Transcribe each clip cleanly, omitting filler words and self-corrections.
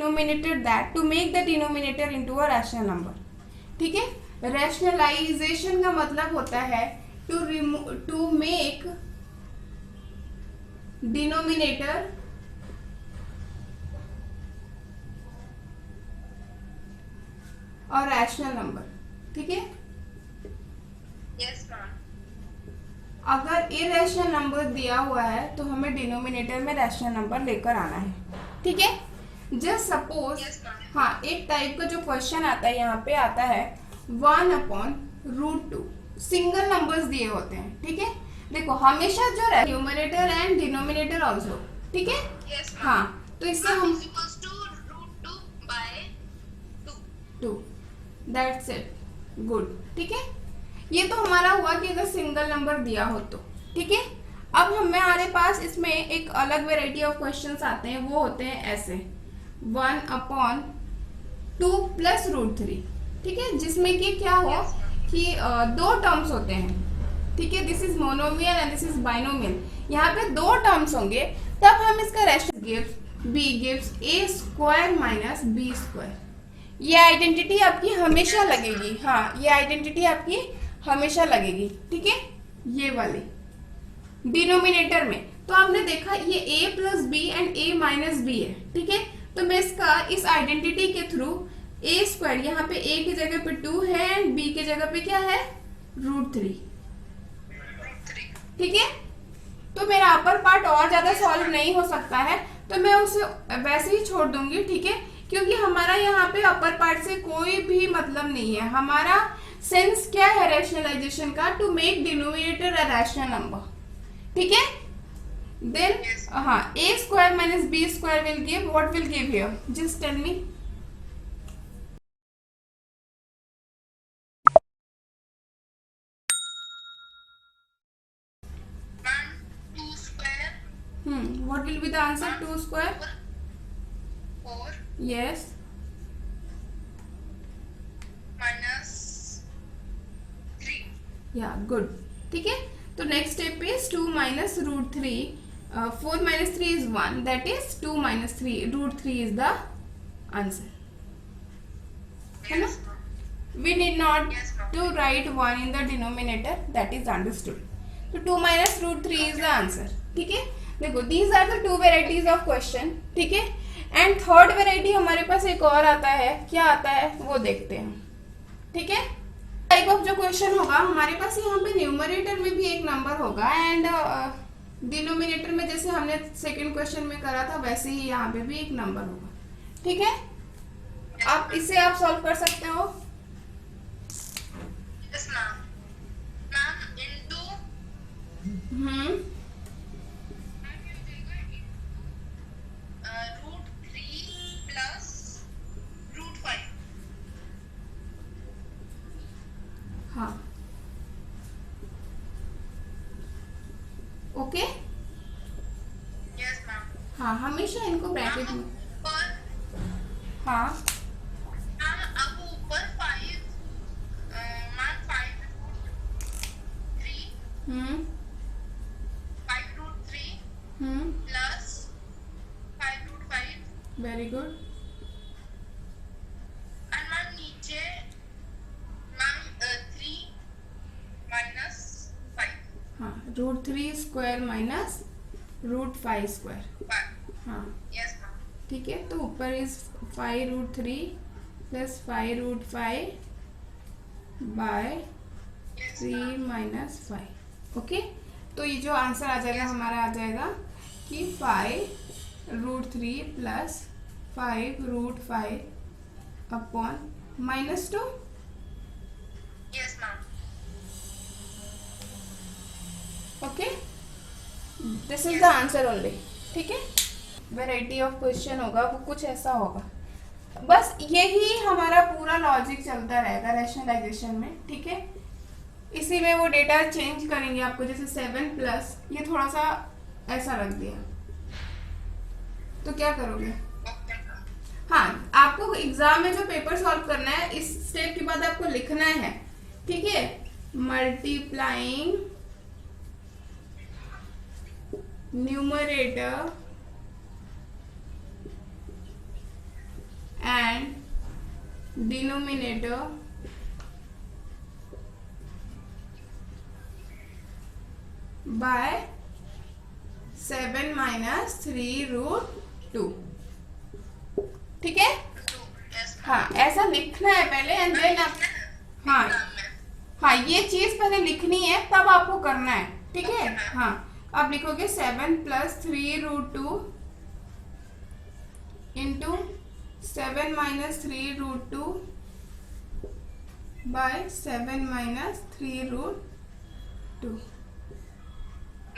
Denominator that to make the denominator into a rational number. ठीक है, rationalization का मतलब होता है टू मेक डिनोमिनेटर और रैशनल नंबर। ठीक है, यस मैम। अगर इरेशनल नंबर दिया हुआ है तो हमें डिनोमिनेटर में रैशनल नंबर लेकर आना है। ठीक है, जस्ट सपोज हाँ, एक टाइप का जो क्वेश्चन आता है यहाँ पे आता है 1/√2 सिंगल नंबर्स दिए होते हैं। ठीक है, देखो हमेशा जो न्यूमरेटर एंड डिनोमिनेटर ऑल्सो। ठीक है, हाँ, तो इससे हम टू, दैट्स इट, गुड। ठीक है, ये तो हमारा हुआ कि अगर सिंगल नंबर दिया हो तो। ठीक है, अब हमारे पास इसमें एक अलग वेराइटी ऑफ क्वेश्चंस आते हैं, वो होते हैं ऐसे 1/2 + √3। ठीक है, जिसमें कि क्या हो कि दो टर्म्स होते हैं। ठीक है, this is monomial and this is binomial. यहाँ पे दो टर्म्स होंगे, तब हम इसका rational gives b gives a² - b²। ये आइडेंटिटी आपकी हमेशा लगेगी। हाँ, ये आइडेंटिटी आपकी हमेशा लगेगी। ठीक है, ये वाली डिनोमिनेटर में तो आपने देखा ये a + b and a - b है। ठीक है, तो मैं इसका इस आइडेंटिटी के थ्रू a², यहाँ पे a की जगह पे 2 है एंड b की जगह पे क्या है √3। ठीक है, तो मेरा अपर पार्ट और ज्यादा सॉल्व नहीं हो सकता है, तो मैं उसे वैसे ही छोड़ दूंगी। ठीक है, क्योंकि हमारा यहाँ पे अपर पार्ट से कोई भी मतलब नहीं है। हमारा सेंस क्या है रैशनलाइजेशन का, to make denominator a rational number. ठीक है, देन हाँ, a² - b² will give what will give here, just tell me. What will be the answer? 2²? 4 Yes. -3। Yeah, good. ठीक है, तो next step is 2 - √3। 4 - 3 is 1, that is 2 - 3 √3 is the answer. है ना? We need not to write 1 in the denominator, that is understood. So 2 - √3 is the answer. ठीक है, देखो these are the two varieties of question. ठीक है, and third variety हमारे पास एक और आता है, क्या आता है वो देखते हैं। ठीक है, टाइप ऑफ जो क्वेश्चन होगा हमारे पास, यहाँ पे न्यूमरेटर में भी एक नंबर होगा एंड डिनोमिनेटर में जैसे हमने सेकंड क्वेश्चन में करा था वैसे ही यहाँ पे भी एक नंबर होगा। ठीक है, आप इसे आप सॉल्व कर सकते हो। Yes ma'am. मैम इनटू हम्म, √3 + √5। हाँ, ओके। Yes ma'am. हाँ, हमेशा इनको ब्रैकेट में। पर हाँ, मैम अब ऊपर 5 ma'am 5√3 hmm 5√3 hmm, plus 5√5 very good. And ma'am नीचे मैम 3 - 5। हाँ, √3² - √5²। हाँ, यस मैम। ठीक है, तो ऊपर इज 5√3 + 5√5 बाय 3 - 5। ओके, तो ये जो आंसर आ जाएगा हमारा आ जाएगा कि 5√3 + 5√5 upon -2। Yes ma'am. Okay, this is the answer only. ठीक है, वेराइटी ऑफ क्वेश्चन होगा वो कुछ ऐसा होगा, बस यही हमारा पूरा लॉजिक चलता रहेगा रैशनलाइजेशन में। ठीक है, इसी में वो डेटा चेंज करेंगे आपको, जैसे 7+ ये थोड़ा सा ऐसा रख दिया, तो क्या करोगे। हाँ, आपको एग्जाम में जो पेपर सॉल्व करना है इस स्टेप के बाद आपको लिखना है। ठीक है, multiplying numerator denominator by 7 minus 3√2। ठीक है, यस हाँ ऐसा लिखना है पहले एंड देन आप, हाँ हाँ ये चीज पहले लिखनी है तब आपको करना है। ठीक है, हाँ आप लिखोगे 7 plus 3√2 into 7 minus 3√2 by 7 minus 3√2।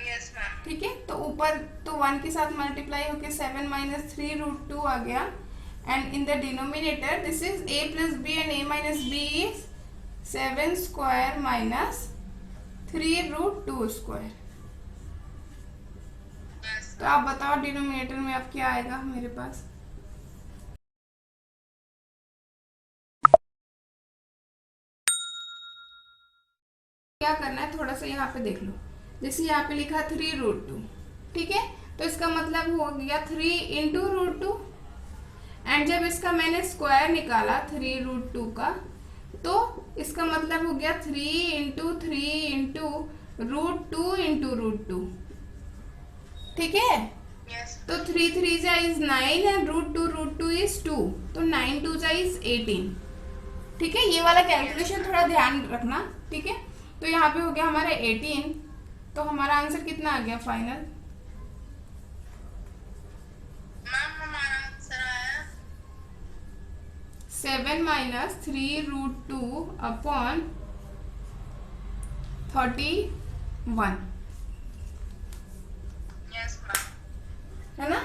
Yes ma'am. ठीक है, तो ऊपर तो 1 के साथ मल्टीप्लाई होके 7 माइनस 3√2 आ गया and in the denominator this is a plus B and a minus B is 7 square minus 3√2 square. Yes तो आप बताओ डिनोमिनेटर में अब क्या आएगा मेरे पास? क्या करना है, थोड़ा सा यहाँ पे देख लो, जैसे यहाँ पे लिखा 3√2। ठीक है, तो इसका मतलब हो गया 3 इंटू √2 एंड जब इसका मैंने स्क्वायर निकाला 3√2 का तो इसका मतलब हो गया 3 इंटू 3 इंटू √2 इंटू √2। ठीक है, यस तो 3 3 जा इज 9 एंड √2 इज 2, तो 9 2 जा इज 18। ठीक है, ये वाला कैलकुलेशन थोड़ा ध्यान रखना। ठीक है, तो यहाँ पे हो गया हमारा 18, तो हमारा आंसर कितना आ गया फाइनल? मैम हमारा आंसर आया 7 माइनस 3√2 अपॉन 31, यस मैम। है ना?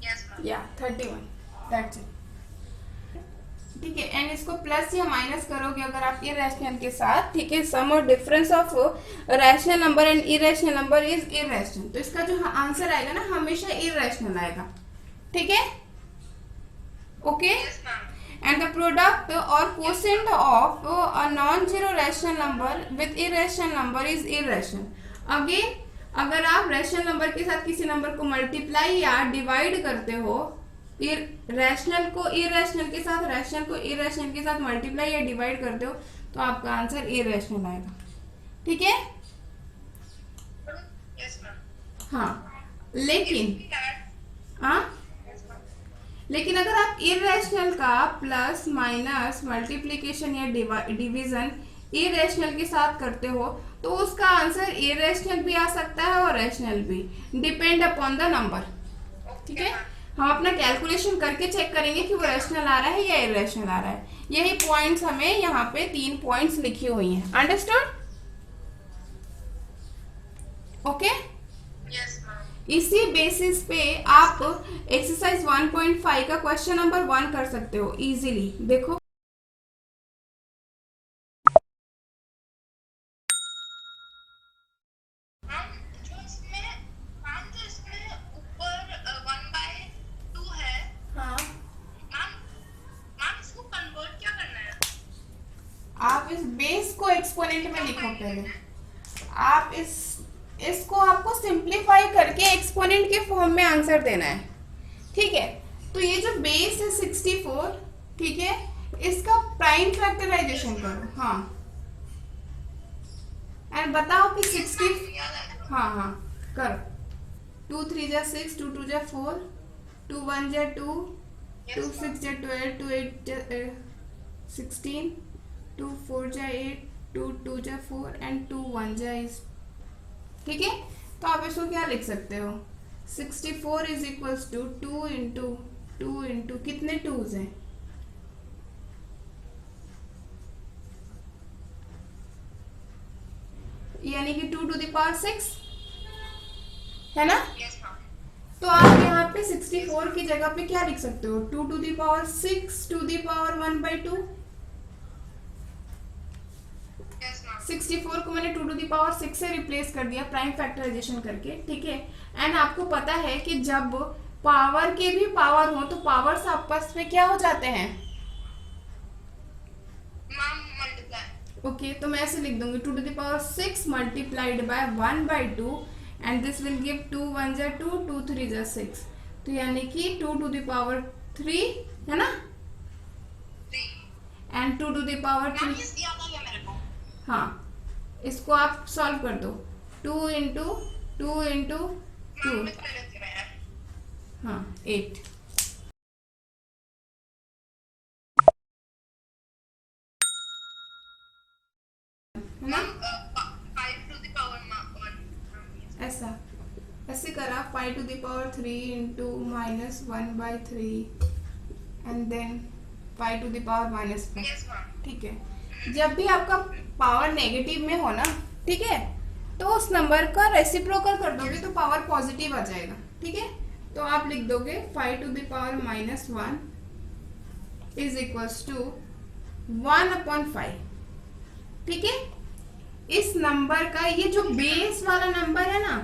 Yes ma'am. या 31, दैट्स इट। ठीक है, एंड इसको प्लस या माइनस करोगे अगर आप इरेशनल के साथ। ठीक है, सम और difference of rational number and irrational number is irrational, तो इसका जो आंसर आएगा ना हमेशा इरेशनल आएगा। ठीक है, okay. Yes ma'am. And the product और quotient of a non zero rational number with irrational number is irrational. Again अगर आप रैशनल नंबर के साथ किसी नंबर को मल्टीप्लाई या डिवाइड करते हो, रैशनल को इरेशनल के साथ, रैशनल को इरेशनल के साथ मल्टीप्लाई या डिवाइड करते हो तो आपका आंसर इरेशनल आएगा। ठीक है, यस मैम। हाँ लेकिन हाँ यस मैम। लेकिन अगर आप इरेशनल का प्लस माइनस मल्टीप्लिकेशन या डिवीजन इरेशनल के साथ करते हो तो उसका आंसर इरेशनल भी आ सकता है और रैशनल भी, डिपेंड अपॉन द नंबर। ठीक है, हम अपना कैलकुलेशन करके चेक करेंगे कि वो रैशनल आ रहा है या इरेशनल आ रहा है। यही पॉइंट्स हमें यहाँ पे 3 पॉइंट्स लिखी हुई हैं। अंडरस्टूड? Okay, yes ma'am. इसी बेसिस पे आप एक्सरसाइज 1.5 का क्वेश्चन नंबर 1 कर सकते हो इजीली। देखो जो इसमें ऊपर 1/2 है हाँ, मैम इसको कन्वर्ट क्या करना है? आप इस बेस को एक्सपोनेंट में लिखो पहले। आप इसको आपको सिंप्लीफाई करके एक्सपोनेंट के फॉर्म में आंसर देना है। ठीक है, तो ये जो बेस है 64, ठीक है, इसका प्राइम फैक्टराइजेशन करो। हाँ, एंड बताओ कि 60, हाँ हाँ करो। 2 3 जा 6, 2 2 जा 4, 2 1 जा 2, 2 6 जा 12, 2 8 जा 16, 2 4 जा 8, 2 2 जा 4 एंड 2 1 जा इज। ठीक है, तो आप इसको क्या लिख सकते हो? 64 is equals to 2 into 2 into कितने 2s हैं? यानी कि 2 टू द पावर 6 है ना? Yes ma'am. तो आप यहाँ पे 64 की जगह पे क्या लिख सकते हो? 2 to the power 6 to the power 1/2। Yes ma'am. 64 को मैंने 2 टू द पावर 6 से रिप्लेस कर दिया प्राइम फैक्टराइजेशन करके। ठीक है, एंड आपको पता है कि जब पावर के भी पावर हो तो पावर्स आपस में क्या हो जाते हैं? Ma'am multiply. ओके, तो मैं ऐसे लिख दूंगी 2 to the power 6 multiplied by 1/2 and this will give 2 1 जा 2, 2 3 जा 6, तो यानी कि 2 टू द पावर 3 है ना, and 2 to the power ma'am 3। ये याद आ गया मेरे को। हाँ, इसको आप सॉल्व कर दो। 2 इंटू 2 इंटू 2, मैम मैं कर लेती हूँ यार। हाँ 8। है ना? Ma'am 5 to the power 1। ऐसा ऐसे करा 5 to the power 3 into -1/3 and then 5 to the power -4। Yes ma'am. ठीक है। जब भी आपका पावर नेगेटिव में हो ना, ठीक है, तो उस नंबर का रेसिप्रोकल कर दोगे तो पावर पॉजिटिव आ जाएगा। ठीक है, तो आप लिख दोगे 5 to the power -1 is equals to 1/5। ठीक है, इस नंबर का ये जो बेस वाला नंबर है ना,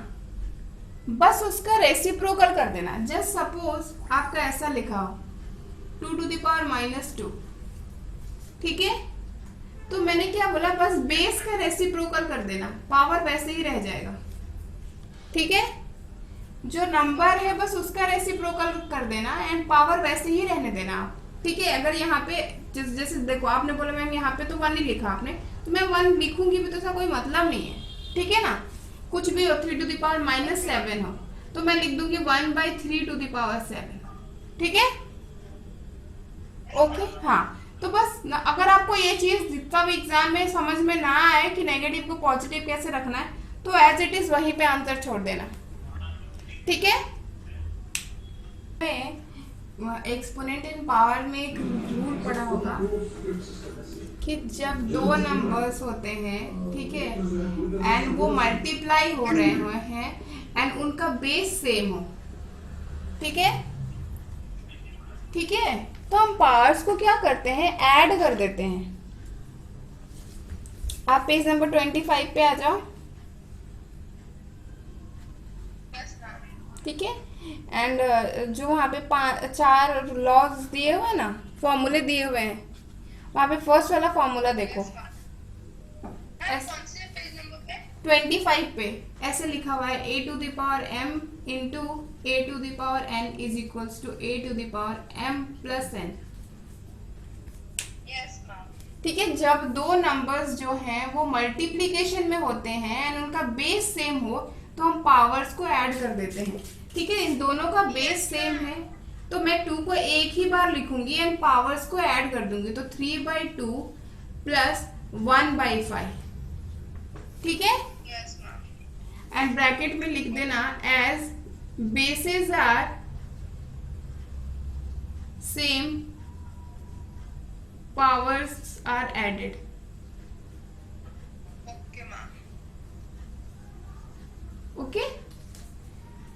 बस उसका रेसिप्रोकल कर देना। जस्ट सपोज आपका ऐसा लिखा हो 2 टू द पावर -2। ठीक है, तो मैंने क्या बोला, बस बेस का रेसिप्रोकल कर देना, पावर वैसे ही रह जाएगा। ठीक है, जो नंबर है बस उसका रेसिप्रोकल कर देना एंड पावर वैसे ही रहने देना आप। ठीक है, अगर यहाँ पे जैसे देखो आपने बोला मैम यहाँ पे तो 1 ही लिखा आपने, तो मैं 1 लिखूंगी भी तो इसका कोई मतलब नहीं है। ठीक है ना, कुछ भी हो 3 टू द पावर -7 हो तो मैं लिख दूंगी 1/3 टू द पावर 7। ठीक है, ओके। हाँ, तो बस अगर आपको ये चीज जितना भी एग्जाम में समझ में ना आए कि नेगेटिव को पॉजिटिव कैसे रखना है, तो एज इट इज वहीं पे आंसर छोड़ देना। ठीक है, एक्सपोनेंट इन पावर में एक रूल पढ़ा होगा कि जब दो नंबर्स होते हैं, ठीक है, एंड वो मल्टीप्लाई हो रहे हुए हैं एंड उनका बेस सेम हो, ठीक है, ठीक है, तो हम पावर्स को क्या करते हैं, ऐड कर देते हैं। आप पेज नंबर 25 पे आ जाओ। Yes ma'am. ठीक है, एंड जो वहाँ पे 4 लॉज दिए हुए हैं ना, फॉर्मूले दिए हुए हैं, वहाँ पे फर्स्ट वाला फॉर्मूला देखो। मैम कौन से पेज नंबर पे? 25 पे ऐसे लिखा हुआ है a to the power m into a to the power n is equals to a to the power m plus n। Yes ma'am. ठीक है, जब दो नंबर्स जो हैं वो मल्टीप्लीकेशन में होते हैं एंड उनका बेस सेम हो तो हम पावर्स को ऐड कर देते हैं। ठीक है, इन दोनों का बेस सेम है तो मैं 2 को एक ही बार लिखूंगी एंड पावर्स को ऐड कर दूंगी, तो 3/2 प्लस 1/5। ठीक है, यस मैम। एंड ब्रैकेट में लिख देना as bases are same powers are added. Okay ma'am. Okay,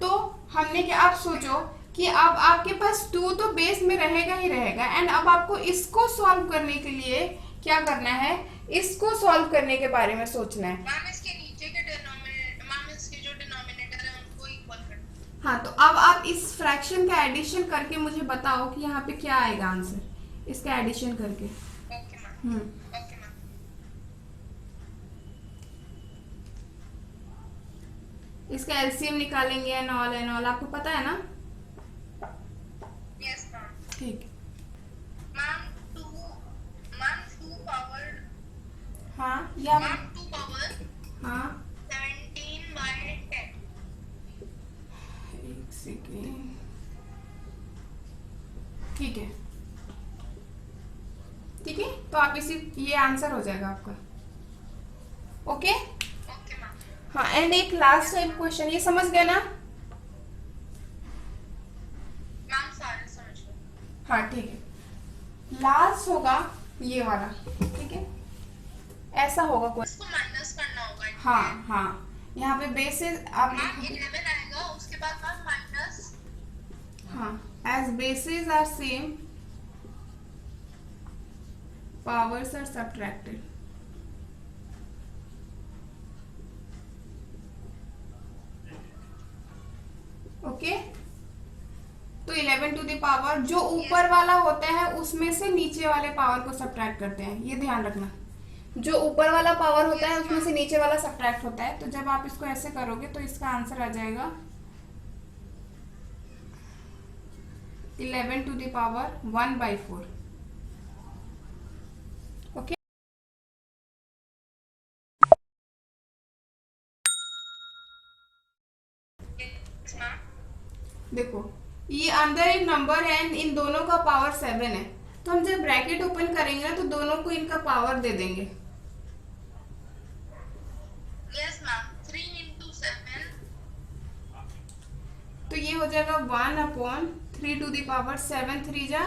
तो हमने क्या, आप सोचो कि अब आपके पास 2 तो बेस में रहेगा ही रहेगा एंड अब आपको इसको सॉल्व करने के लिए क्या करना है, इसको सॉल्व करने के बारे में सोचना है। मैम इसके नीचे के डिनोमिनेटर, मैम इसके जो डिनोमिनेटर है उनको इक्वल कर दो। हाँ, तो अब आप इस फ्रैक्शन का एडिशन करके मुझे बताओ कि यहाँ पे क्या आएगा आंसर, इसका एडिशन करके। Okay ma'am. Okay ma'am. इसका एलसीएम निकालेंगे एंड ऑल आपको पता है ना। Yes ma'am. ठीक, मैम 2 पावर, हाँ या मैम 2 पावर हाँ 17/10। एक सेकेंड। ठीक है, ठीक है, तो आप इसी, ये आंसर हो जाएगा आपका। Okay, okay ma'am. हाँ, एंड एक लास्ट टाइम क्वेश्चन, ये समझ गए ना। मैम सारे समझ गए। हाँ ठीक है, लास्ट होगा ये वाला। ठीक है, ऐसा होगा क्वेश्चन। इसको माइनस करना होगा। हाँ हाँ, यहाँ पे बेसिस आप मैम 11 आएगा, उसके बाद मैम माइनस। हाँ, as basis are same powers are subtracted. Okay, तो 11 टू द पावर जो ऊपर वाला होता है उसमें से नीचे वाले पावर को सब्ट्रैक्ट करते हैं, ये ध्यान रखना। जो ऊपर वाला पावर होता है उसमें से नीचे वाला सब्ट्रैक्ट होता है, तो जब आप इसको ऐसे करोगे तो इसका आंसर आ जाएगा 11 टू द पावर 1/4। देखो ये अंदर एक नंबर है and इन दोनों का पावर 7 है, तो हम जब ब्रैकेट ओपन करेंगे ना तो दोनों को इनका पावर दे देंगे। Yes, ma'am. 3 into 7. तो ये हो जाएगा 1/3 टू द पावर 7 3 जा